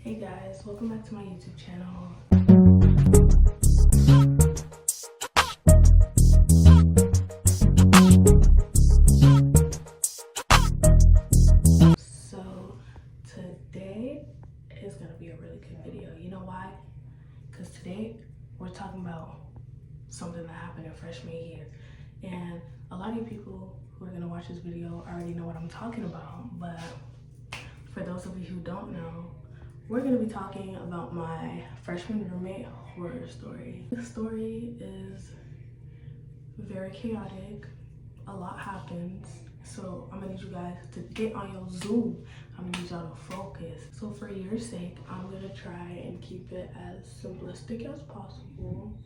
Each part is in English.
Hey guys, welcome back to my YouTube channel. So today is gonna be a really good video. You know why? Because today we're talking about something that happened in freshman year. And a lot of you people who are gonna watch this video already know what I'm talking about, but for those of you who don't know, we're gonna be talking about my freshman roommate horror story. This story is very chaotic. A lot happens. So I'm gonna need you guys to get on your Zoom. I'm gonna need y'all to focus. So for your sake, I'm gonna try and keep it as simplistic as possible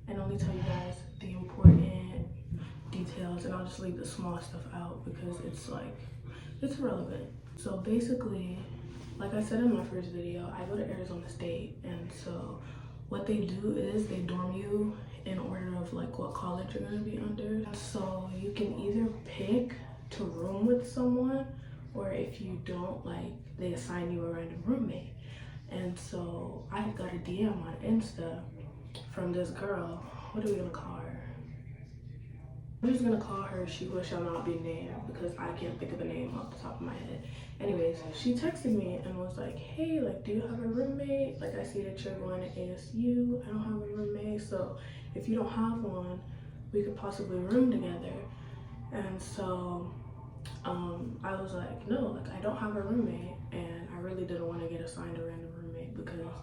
and only tell you guys the important details, and I'll just leave the small stuff out because it's irrelevant. So basically, like I said in my first video, I go to Arizona State, and so what they do is they dorm you in order of like what college you're gonna be under. So you can either pick to room with someone, or if you don't, like they assign you a random roommate. And so I got a DM on Insta from this girl. What are we gonna call her? I'm just gonna call her She Who Shall Not Be Named because I can't think of a name off the top of my head. Anyways, she texted me and was like, hey, like, do you have a roommate? Like, I see that you're going to ASU. I don't have a roommate, so if you don't have one, we could possibly room together. And so I was like, no, like, I don't have a roommate, and I really didn't want to get assigned a random roommate because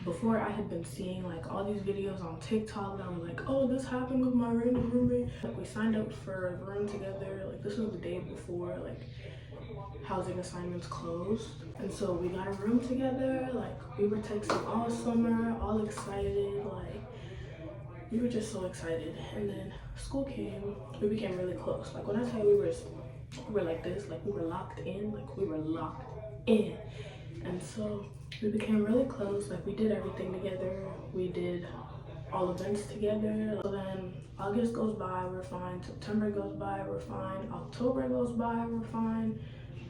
before I had been seeing like all these videos on TikTok that were like, oh, this happened with my random roommate. Like, we signed up for a room together. Like, this was the day before like housing assignments closed, and so we got a room together. Like, we were texting all summer, all excited. Like, we were just so excited. And then school came. We became really close. Like, when I tell you we were like this, like we were locked in. Like, we were locked in. And so we became really close. Like, we did everything together. We did all events together. So then August goes by, we're fine. September goes by, we're fine. October goes by, we're fine.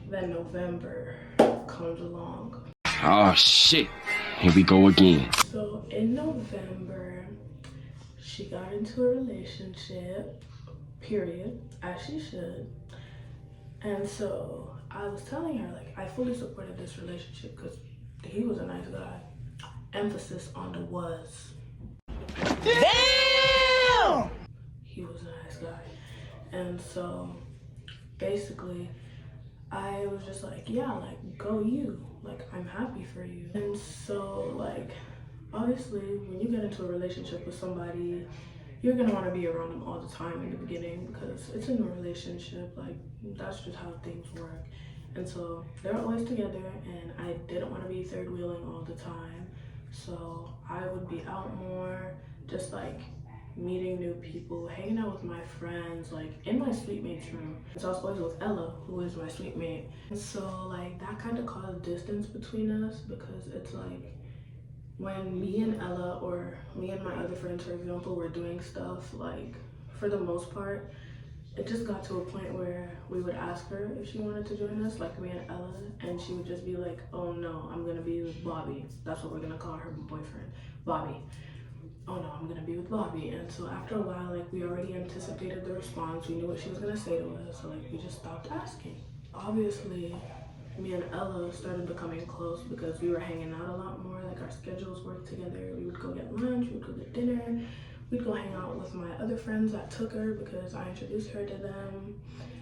Then November comes along. Oh shit, here we go again. So in November, she got into a relationship, period, as she should. And so I was telling her, like, I fully supported this relationship because he was a nice guy. Emphasis on the was. Damn! He was a nice guy. And so basically, I was just like, yeah, like, go you. Like, I'm happy for you. And so, like, obviously, when you get into a relationship with somebody, you're gonna want to be around them all the time in the beginning because it's in a relationship. Like, that's just how things work. And so they're always together, and I didn't want to be third wheeling all the time. So I would be out more, just like meeting new people, hanging out with my friends, like in my suite mate's room. So I was always with Ella, who is my suite mate. And so like that kind of caused distance between us because it's like when me and Ella or me and my other friends, for example, were doing stuff, like for the most part, it just got to a point where we would ask her if she wanted to join us, like me and Ella, and she would just be like, oh no, I'm gonna be with Bobby. That's what we're gonna call her boyfriend, Bobby. Oh no, I'm gonna be with Bobby. And so after a while, like, we already anticipated the response. We knew what she was gonna say to us, so like we just stopped asking. Obviously, me and Ella started becoming close because we were hanging out a lot more. Like, our schedules worked together. We would go get lunch, we would go get dinner, we'd go hang out with my other friends that took her because I introduced her to them,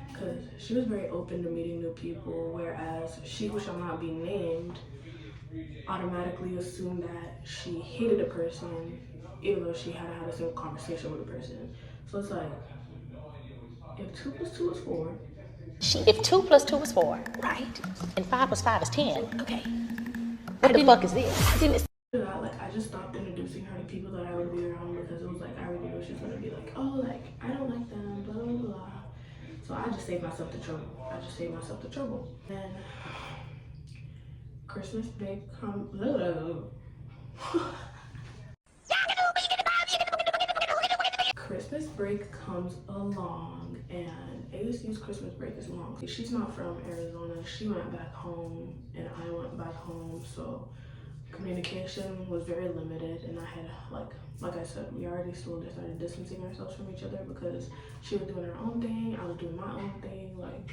because she was very open to meeting new people, whereas She Who Shall Not Be Named automatically assumed that she hated a person even though she hadn't had a single conversation with a person. So it's like, if 2 plus 2 is 4. If 2 plus 2 is 4, right? And 5 plus 5 is 10. Okay. What the fuck is this? Like, I just stopped introducing her to people that I would be around because it was like, I already knew she was gonna be like, oh, like, I don't like them, blah, blah, blah. So I just saved myself the trouble. And Christmas break Christmas break comes along, and ASU's Christmas break is long. She's not from Arizona. She went back home, and I went back back home, so communication was very limited, and I had like I said, we already slowly started distancing ourselves from each other because she was doing her own thing, I was doing my own thing. Like,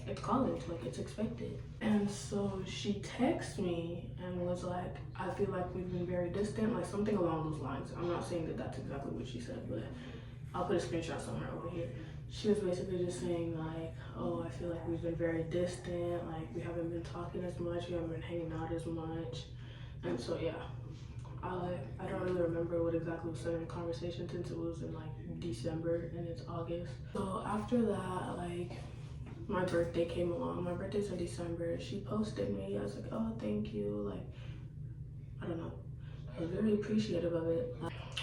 it's college, like it's expected. And so she texted me and was like, I feel like we've been very distant, like something along those lines. I'm not saying that that's exactly what she said, but I'll put a screenshot somewhere over here. She was basically just saying like, oh, I feel like we've been very distant, like we haven't been talking as much, we haven't been hanging out as much. And so yeah, I don't really remember what exactly was said in the conversation since it was in like December and it's August. So after that, like my birthday came along. My birthday's in December. She posted me. I was like, oh, thank you. Like, I don't know. I was very appreciative of it.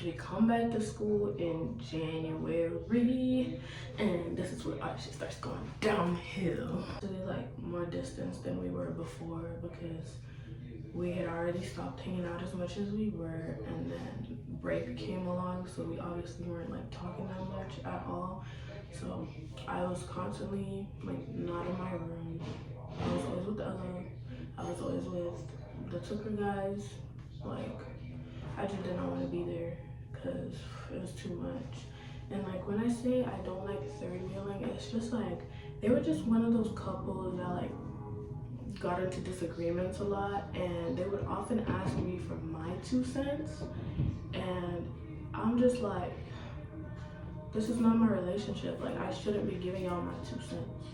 We come back to school in January, and this is where our shit starts going downhill. So there's like more distance than we were before because we had already stopped hanging out as much as we were, and then break came along, so we obviously weren't like talking that much at all. So I was constantly like not in my room. I was always with Ella. I was always with the Tucker guys. Like, I just did not want to be there because it was too much. And like when I say I don't like third wheeling, it's just like they were just one of those couples that like got into disagreements a lot, and they would often ask me for my 2 cents, and I'm just like, this is not my relationship. Like, I shouldn't be giving y'all my 2 cents.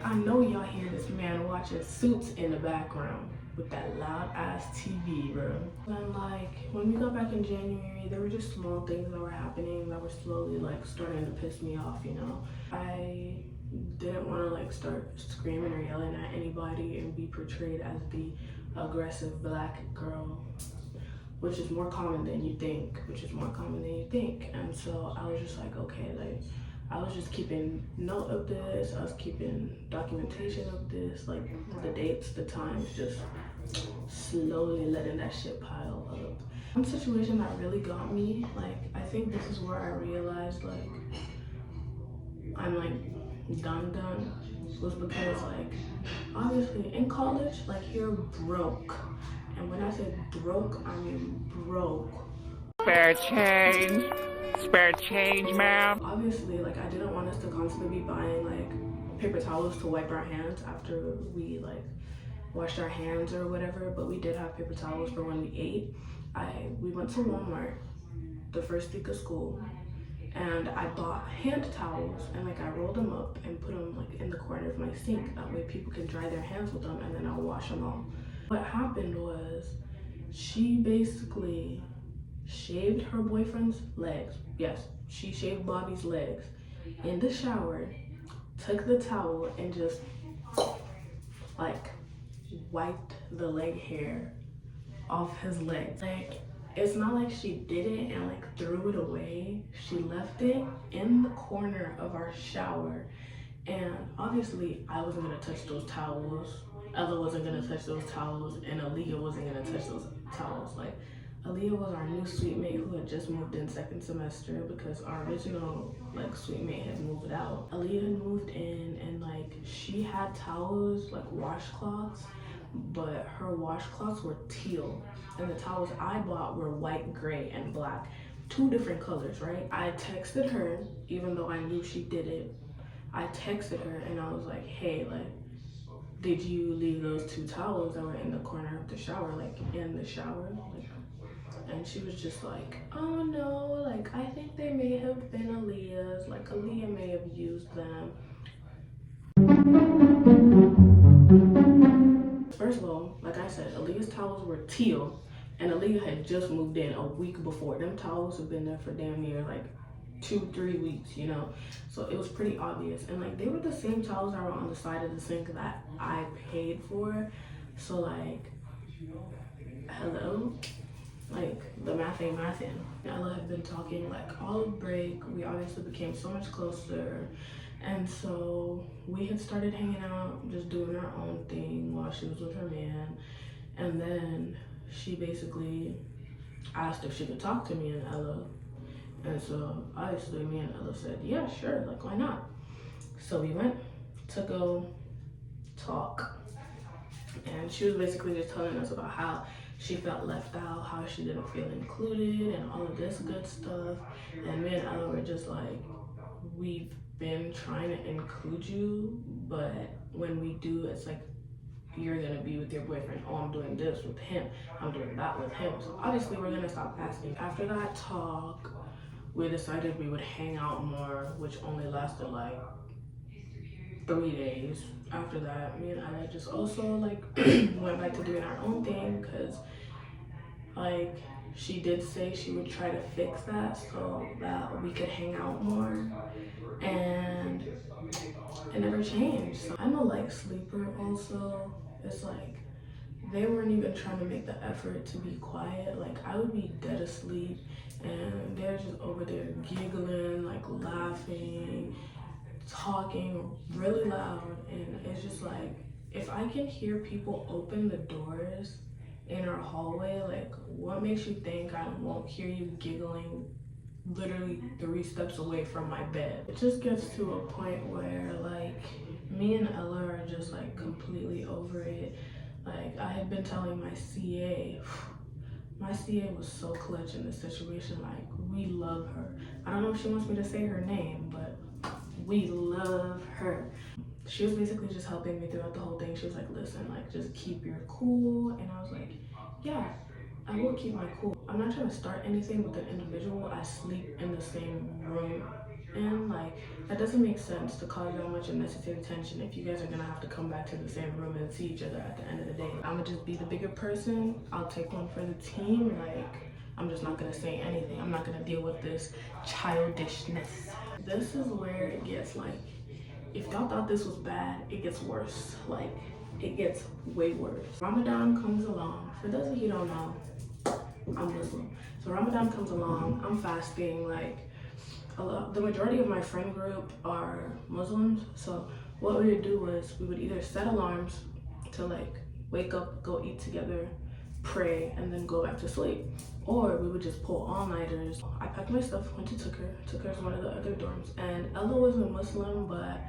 I know y'all hear this man watching Suits in the background with that loud ass TV, bro. And like when we got back in January, there were just small things that were happening that were slowly like starting to piss me off, you know. I didn't want to like start screaming or yelling at anybody and be portrayed as the aggressive black girl, which is more common than you think, And so I was just like, okay, like I was just keeping note of this, I was keeping documentation of this, like the dates, the times, just slowly letting that shit pile up. One situation that really got me, like I think this is where I realized like I'm like done, was because like obviously in college, like you're broke. And when I say broke, I mean broke. Spare change, ma'am. Obviously, like I didn't want us to constantly be buying like paper towels to wipe our hands after we like washed our hands or whatever, but we did have paper towels for when we ate. We went to Walmart the first week of school, and I bought hand towels, and like I rolled them up and put them like in the corner of my sink. That way people can dry their hands with them, and then I'll wash them all. What happened was she basically shaved her boyfriend's legs. Yes, she shaved Bobby's legs in the shower, took the towel and just like wiped the leg hair off his legs. Like, it's not like she did it and like threw it away. She left it in the corner of our shower, and obviously I wasn't gonna touch those towels. Ella wasn't gonna touch those towels, and Aaliyah wasn't gonna touch those towels. Like, Aaliyah was our new suite mate who had just moved in second semester because our original like suite mate had moved out. Aaliyah had moved in, and like she had towels, like washcloths, but her washcloths were teal, and the towels I bought were white, gray, and black. Two different colors, right? I texted her, even though I knew she did it. I texted her and I was like, hey, like, did you leave those two towels that were in the corner of the shower, like in the shower? Like, and she was just like, oh no, like I think they may have been Aaliyah's, like Aaliyah may have used them. First of all, like I said, Aaliyah's towels were teal, and Aaliyah had just moved in a week before. Them towels have been there for damn near like 2-3 weeks, you know? So it was pretty obvious. And like they were the same towels that were on the side of the sink that I paid for. So like, hello? Like the math ain't mathin'. Ella had been talking like all of break. We obviously became so much closer. And so we had started hanging out, just doing our own thing while she was with her man. And then she basically asked if she could talk to me and Ella. And so obviously me and Ella said, yeah, sure, like why not? So we went to go talk. And and she was basically just telling us about how she felt left out, how she didn't feel included, and all of this good stuff. And me and Ella were just like, we've been trying to include you, but when we do, it's like you're gonna be with your boyfriend. Oh, I'm doing this with him. I'm doing that with him. So obviously we're gonna stop asking. After that talk, we decided we would hang out more, which only lasted like 3 days. After that, me and I just also like went back to doing our own thing because like she did say she would try to fix that so that we could hang out more, and it never changed. So I'm a light sleeper also. It's like they weren't even trying to make the effort to be quiet. Like I would be dead asleep and they're just over there giggling, like laughing, talking really loud. And it's just like, if I can hear people open the doors in our hallway, like what makes you think I won't hear you giggling literally 3 steps away from my bed? It just gets to a point where like me and Ella are just like completely over it. Like I had been telling my CA was so clutch in this situation. Like we love her. I don't know if she wants me to say her name, but we love her. She was basically just helping me throughout the whole thing. She was like, listen, like just keep your cool. And I was like, yeah, I will keep my cool. I'm not trying to start anything with an individual I sleep in the same room. And like, that doesn't make sense to cause that much unnecessary tension if you guys are gonna have to come back to the same room and see each other at the end of the day. I'm gonna just be the bigger person. I'll take one for the team. Like, I'm just not gonna say anything. I'm not gonna deal with this childishness. This is where it gets like, if y'all thought this was bad, it gets worse. Like, it gets way worse. Ramadan comes along. For those of you who don't know, I'm Muslim. So Ramadan comes along, I'm fasting. Like, the majority of my friend group are Muslims. So what we would do was we would either set alarms to like wake up, go eat together, pray, and then go back to sleep. Or we would just pull all-nighters. I packed my stuff, went to Tucker. Tucker's one of the other dorms. And Ella wasn't Muslim, but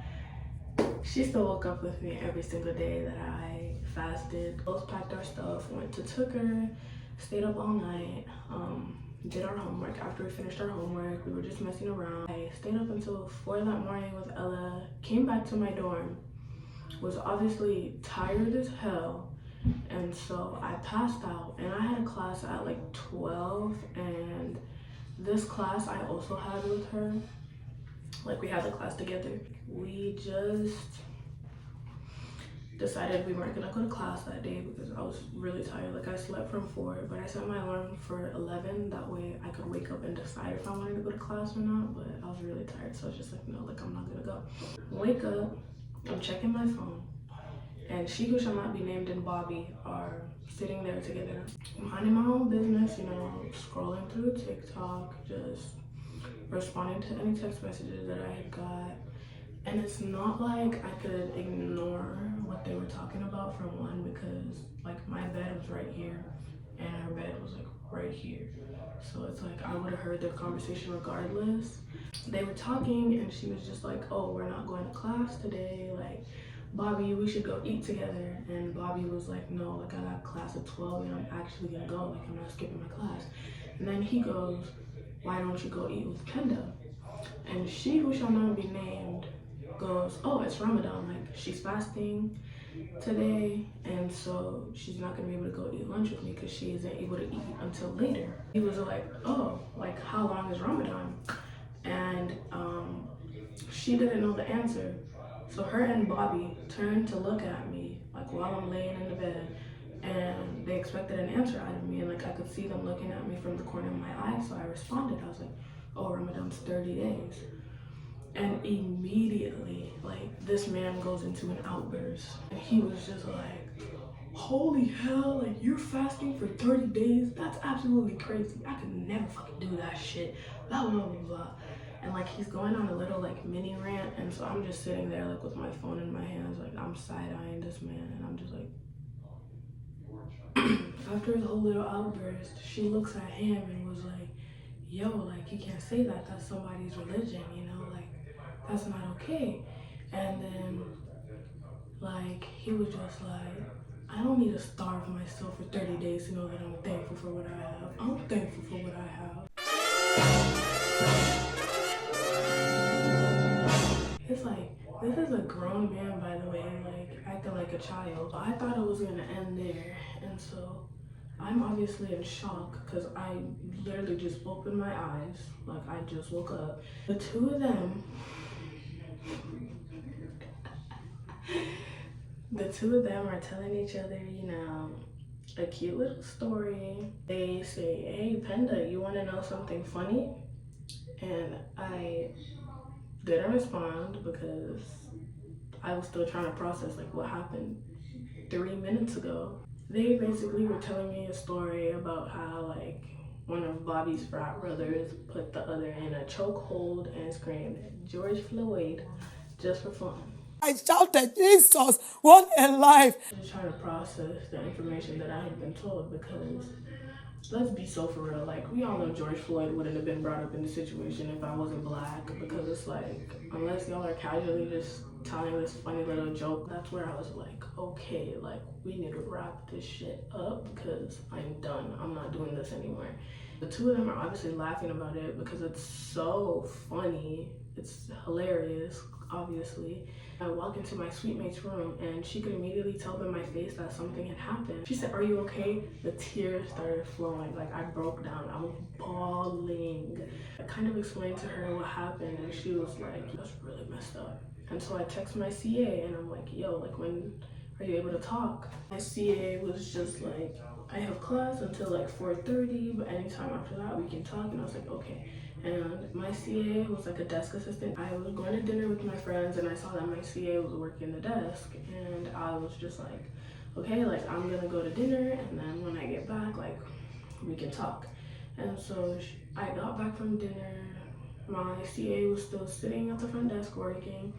she still woke up with me every single day that I fasted. Both packed our stuff, went to Tucker, stayed up all night, did our homework. After we finished our homework, we were just messing around. I stayed up until 4 that morning with Ella, came back to my dorm, was obviously tired as hell, and so I passed out. And I had a class at like 12, and this class I also had with her. Like we had the class together. We just decided we weren't gonna go to class that day because I was really tired. Like I slept from 4, but I set my alarm for 11. That way I could wake up and decide if I wanted to go to class or not. But I was really tired, so I was just like, no, like I'm not gonna go. Wake up, I'm checking my phone, and she who shall not be named and Bobby are sitting there together. I'm minding my own business, you know, scrolling through TikTok, just responding to any text messages that I had got. And it's not like I could ignore what they were talking about from one, because like my bed was right here and her bed was like right here. So it's like I would have heard their conversation regardless. They were talking and she was just like, oh, we're not going to class today. Like, Bobby, we should go eat together. And Bobby was like, no, like I got class at 12 and I'm actually gonna go. Like I'm not skipping my class. And then he goes, why don't you go eat with Kenda? And she who shall not be named goes, oh, it's Ramadan, like she's fasting today, and so she's not gonna be able to go eat lunch with me because she isn't able to eat until later. He was like, oh, like how long is Ramadan? And she didn't know the answer. So her and Bobby turned to look at me like while I'm laying in the bed, and they expected an answer out of me, and like I could see them looking at me from the corner of my eye. So I responded. I was like, oh, Ramadan's 30 days. And immediately, like, this man goes into an outburst. And he was just like, holy hell, like, you're fasting for 30 days? That's absolutely crazy. I could never fucking do that shit. Blah, blah, blah, blah. And, like, he's going on a little, like, mini rant. And so I'm just sitting there, like, with my phone in my hands. Like, I'm side-eyeing this man. And I'm just like... After his whole little outburst, she looks at him and was like, yo, like, you can't say that. That's somebody's religion, you know? Like, that's not okay. And then like he was just like, I don't need to starve myself for 30 days to know that I'm thankful for what I have. I'm thankful for what I have. It's like, this is a grown man, by the way, like, acting like a child. I thought it was gonna end there, and so I'm obviously in shock because I literally just opened my eyes, like I just woke up. The two of them, are telling each other, a cute little story. They say, hey, Penda, you wanna know something funny? And I didn't respond because I was still trying to process like what happened 3 minutes ago. They basically were telling me a story about how like one of Bobby's frat brothers put the other in a chokehold and screamed George Floyd just for fun. I shouted, Jesus, what a life. Just trying to process the information that I had been told because let's be so for real, like we all know George Floyd wouldn't have been brought up in the situation if I wasn't black, because it's like, unless y'all are casually just telling this funny little joke, that's where I was like, okay, like we need to wrap this shit up because I'm done. I'm not doing this anymore. The two of them are obviously laughing about it because it's so funny. It's hilarious, obviously. I walk into my suite mate's room and she could immediately tell by my face that something had happened. She said, are you okay? The tears started flowing, like I broke down, I was bawling. I kind of explained to her what happened and she was like, that's really messed up. And so I text my CA and I'm like, yo, like when are you able to talk? My CA was just like, I have class until like 4:30, but anytime after that we can talk. And I was like, okay. And my CA was like a desk assistant. I was going to dinner with my friends and I saw that my CA was working the desk and I was just like, okay, like I'm gonna go to dinner and then when I get back, like we can talk. And so I got back from dinner. My CA was still sitting at the front desk working.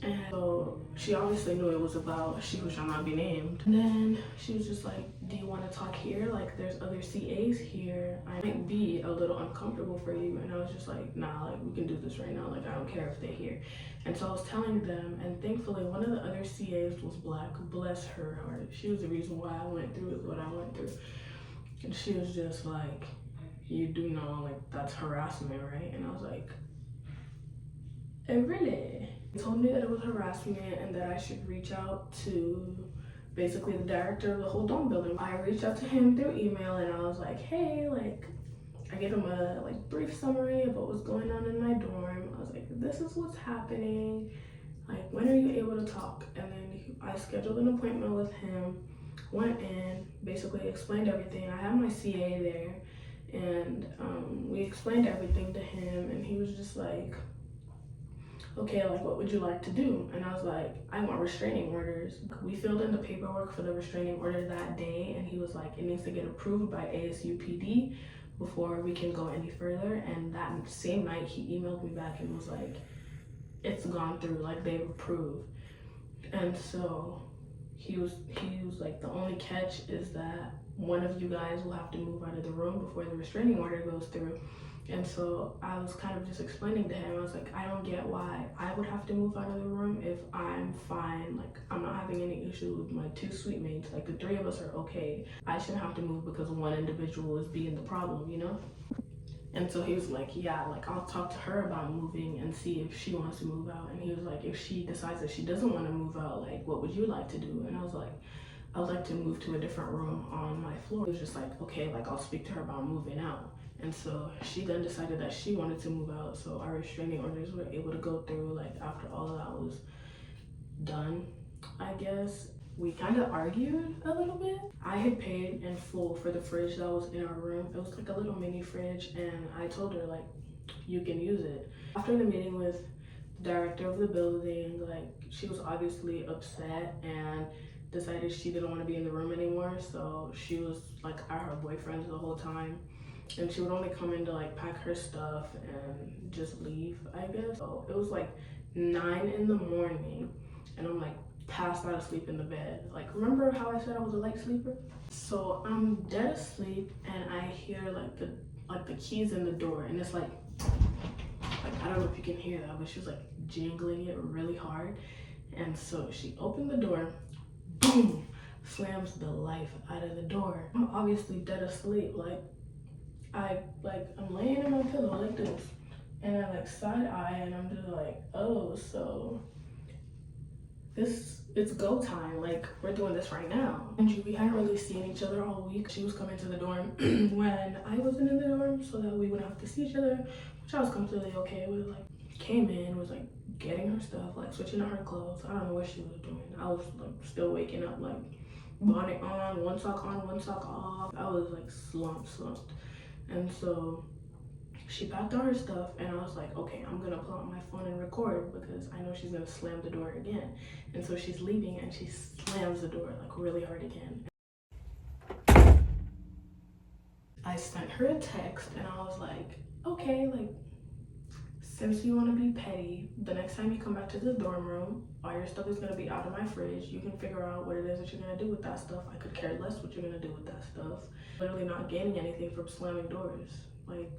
And so she obviously knew it was about, she was trying not to be named. And then she was just like, do you want to talk here? Like there's other CAs here. I might be a little uncomfortable for you. And I was just like, nah, like we can do this right now. Like I don't care if they're here. And so I was telling them, and thankfully one of the other CAs was black. Bless her heart. She was the reason why I went through what I went through. And she was just like, you do know like that's harassment, right? And I was like, really? He told me that it was harassment and that I should reach out to basically the director of the whole dorm building. I reached out to him through email and I was like, hey, like, I gave him a like brief summary of what was going on in my dorm. I was like, this is what's happening. Like, when are you able to talk? And then I scheduled an appointment with him, went in, basically explained everything. I had my CA there and we explained everything to him and he was just like, okay, like what would you like to do? And I was like, I want restraining orders. We filled in the paperwork for the restraining order that day and he was like, it needs to get approved by ASUPD before we can go any further. And that same night he emailed me back and was like, it's gone through, like they've approved. And so he was like, the only catch is that one of you guys will have to move out of the room before the restraining order goes through. And so I was kind of just explaining to him, I was like, I don't get why I would have to move out of the room if I'm fine. Like, I'm not having any issues with my two suite mates. Like, the three of us are okay. I shouldn't have to move because one individual is being the problem, you know? And so he was like, yeah, like, I'll talk to her about moving and see if she wants to move out. And he was like, if she decides that she doesn't want to move out, like, what would you like to do? And I was like, I would like to move to a different room on my floor. He was just like, okay, like, I'll speak to her about moving out. And so she then decided that she wanted to move out. So our restraining orders were able to go through, like, after all of that was done, I guess. We kind of argued a little bit. I had paid in full for the fridge that was in our room. It was like a little mini fridge and I told her like, you can use it. After the meeting with the director of the building, like she was obviously upset and decided she didn't want to be in the room anymore. So she was like at her boyfriend's the whole time. And she would only come in to like pack her stuff and just leave, I guess. So it was like 9 in the morning and I'm like passed out asleep in the bed. Like, remember how I said I was a light sleeper? So I'm dead asleep and I hear like the keys in the door and it's like I don't know if you can hear that, but she was like jingling it really hard. And so she opened the door, boom, slams the life out of the door. I'm obviously dead asleep. I'm laying in my pillow like this, and I like side eye, and I'm just like, oh, so it's go time. Like, we're doing this right now. And we hadn't really seen each other all week. She was coming to the dorm when I wasn't in the dorm, so that we wouldn't have to see each other, which I was completely okay with. Like, came in, was like getting her stuff, like switching out her clothes. I don't know what she was doing. I was like still waking up, like bonnet on, one sock off. I was like slumped. And so she packed all her stuff, and I was like, okay, I'm gonna pull out my phone and record because I know she's gonna slam the door again. And so she's leaving and she slams the door like really hard again. I sent her a text and I was like, okay, like, since you want to be petty, the next time you come back to the dorm room, all your stuff is going to be out of my fridge. You can figure out what it is that you're going to do with that stuff. I could care less what you're going to do with that stuff. Literally not gaining anything from slamming doors. Like,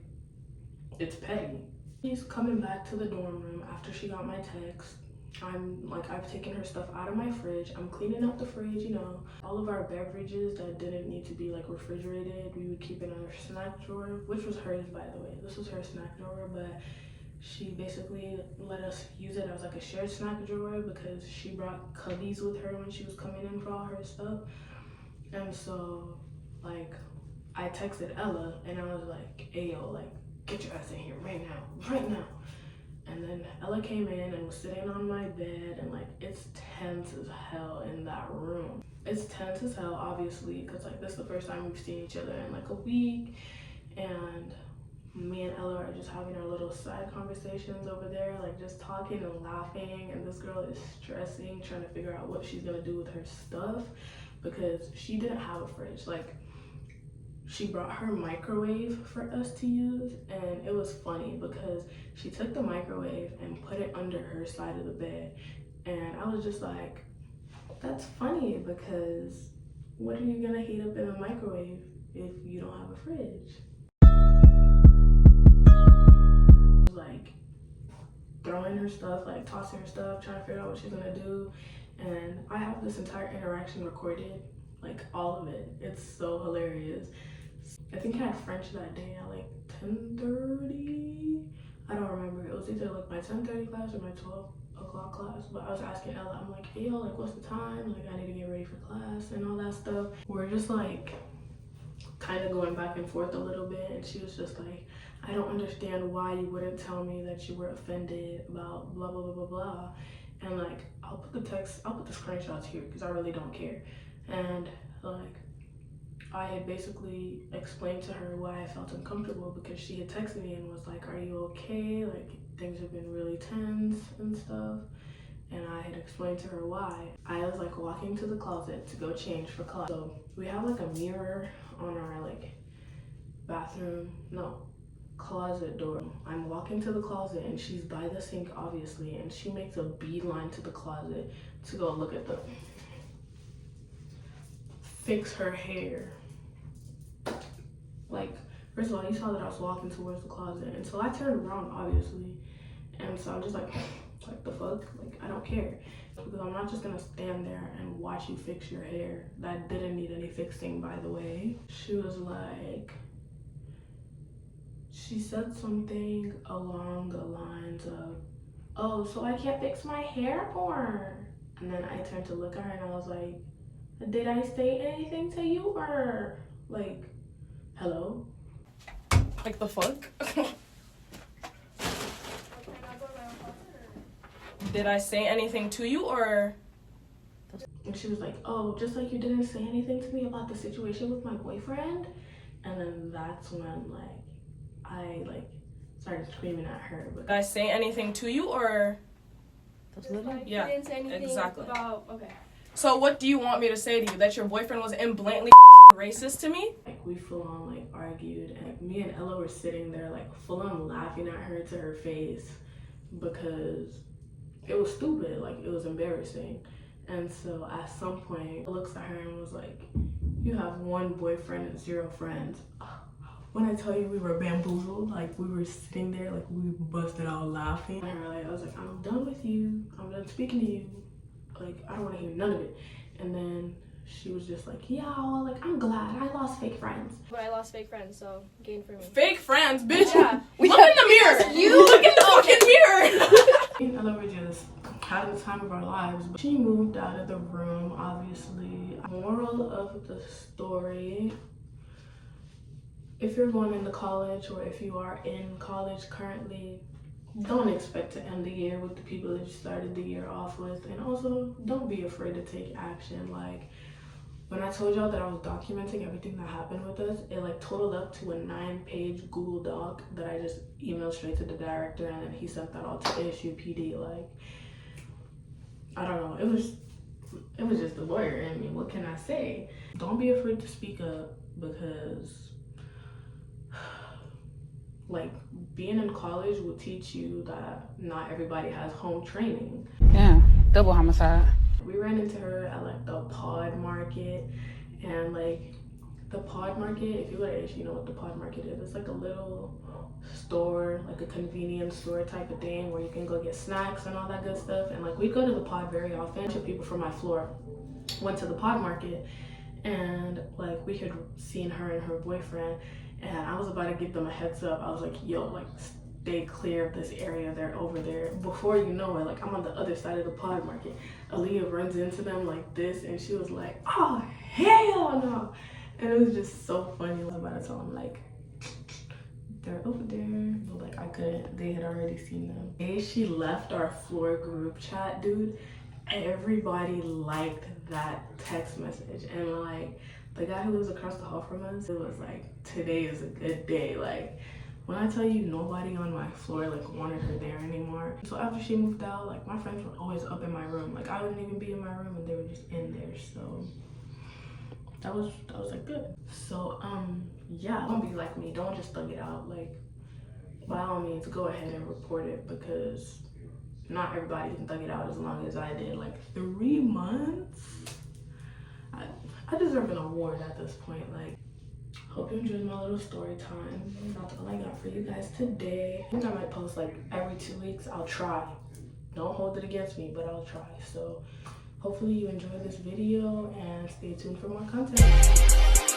it's petty. She's coming back to the dorm room after she got my text. I've taken her stuff out of my fridge. I'm cleaning up the fridge, you know. All of our beverages that didn't need to be like refrigerated, we would keep in our snack drawer, which was hers, by the way. This was her snack drawer, but she basically let us use it as like a shared snack drawer because she brought cubbies with her when she was coming in for all her stuff. And so, like, I texted Ella and I was like, hey, yo, like, get your ass in here right now. And then Ella came in and was sitting on my bed, and like, it's tense as hell in that room. It's tense as hell, obviously, because like, this is the first time we've seen each other in like a week, and me and Ella are just having our little side conversations over there, like just talking and laughing, and this girl is stressing, trying to figure out what she's gonna do with her stuff because she didn't have a fridge. Like, she brought her microwave for us to use, and it was funny because she took the microwave and put it under her side of the bed, and I was just like, that's funny because what are you gonna heat up in a microwave if you don't have a fridge? Like, throwing her stuff, like tossing her stuff, trying to figure out what she's gonna do, and I have this entire interaction recorded, like all of it. It's so hilarious. I think I had French that day at like 10:30. I don't remember. It was either like my 10:30 class or my 12 o'clock class. But I was asking Ella, I'm like, hey, yo, like, what's the time? Like, I need to get ready for class and all that stuff. We're just like kind of going back and forth a little bit, and she was just like, I don't understand why you wouldn't tell me that you were offended about blah blah blah blah blah. And like, I'll put the screenshots here because I really don't care. And like, I had basically explained to her why I felt uncomfortable because she had texted me and was like, are you okay? Like, things have been really tense and stuff. And I had explained to her why. I was like walking to the closet to go change for class. So we have like a mirror on our like closet door. I'm walking to the closet and she's by the sink, obviously, and she makes a beeline to the closet to go look at fix her hair. Like, first of all, you saw that I was walking towards the closet, and so I turned around, obviously, and so I'm just like the fuck? Like, I don't care. Because I'm not just gonna stand there and watch you fix your hair. That didn't need any fixing, by the way. She was like, she said something along the lines of, oh, so I can't fix my hair more? And then I turned to look at her and I was like, did I say anything to you, or like, hello? Like, the fuck? Did I say anything to you, or? And she was like, oh, just like you didn't say anything to me about the situation with my boyfriend. And then that's when like I like started screaming at her. But Did I say anything to you, or? Like, Yeah, you didn't say anything exactly. about, okay. So what do you want me to say to you? That your boyfriend was blatantly racist to me? like, we full on like argued, and like, me and Ella were sitting there like full on laughing at her to her face because it was stupid, like it was embarrassing. And so at some point, I looked at her and was like, you have one boyfriend and 0 friends. When I tell you we were bamboozled, like we were sitting there, like we busted out laughing. And I was like, I'm done with you. I'm done speaking to you. Like, I don't want to hear none of it. And then she was just like, yeah, well, like, I'm glad I lost fake friends. But I lost fake friends, so gain for me. Fake friends, bitch. Yeah. Look in the mirror. You look in the fucking mirror. I love her just had the time of our lives. But she moved out of the room, obviously. Moral of the story: if you're going into college, or if you are in college currently, don't expect to end the year with the people that you started the year off with. And also, don't be afraid to take action. Like, when I told y'all that I was documenting everything that happened with us, it like totaled up to a 9-page Google Doc that I just emailed straight to the director, and then he sent that all to ASU PD. Like, I don't know, it was just the lawyer in me. What can I say? Don't be afraid to speak up, because like, being in college will teach you that not everybody has home training. Yeah, double homicide. We ran into her at like the Pod Market, and like the Pod Market, if you go to ASU, you know what the Pod Market is. It's like a little store, like a convenience store type of thing, where you can go get snacks and all that good stuff. And like, we go to the Pod very often. People from my floor went to the Pod Market, and like, we had seen her and her boyfriend, and I was about to give them a heads up. I was like, yo, like, stay clear of this area, they're over there. Before you know it, like, I'm on the other side of the Pod Market. Aaliyah runs into them like this, and she was like, oh, hell no. And it was just so funny. I was about to tell them, like, they're over there. But like, I couldn't, they had already seen them. The day she left our floor group chat, dude, everybody liked that text message. And like, the guy who lives across the hall from us, it was like, today is a good day. Like, when I tell you, nobody on my floor like wanted her there anymore. So after she moved out, like, my friends were always up in my room. Like, I wouldn't even be in my room, and they were just in there. So that was like good. So yeah, don't be like me. Don't just thug it out. Like, by all means, go ahead and report it, because not everybody can thug it out as long as I did. Like, 3 months. I deserve an award at this point. Like, hope you enjoyed my little story time. That's all I got for you guys today. I think I might post like every 2 weeks. I'll try. Don't hold it against me, but I'll try. So hopefully you enjoyed this video, and stay tuned for more content.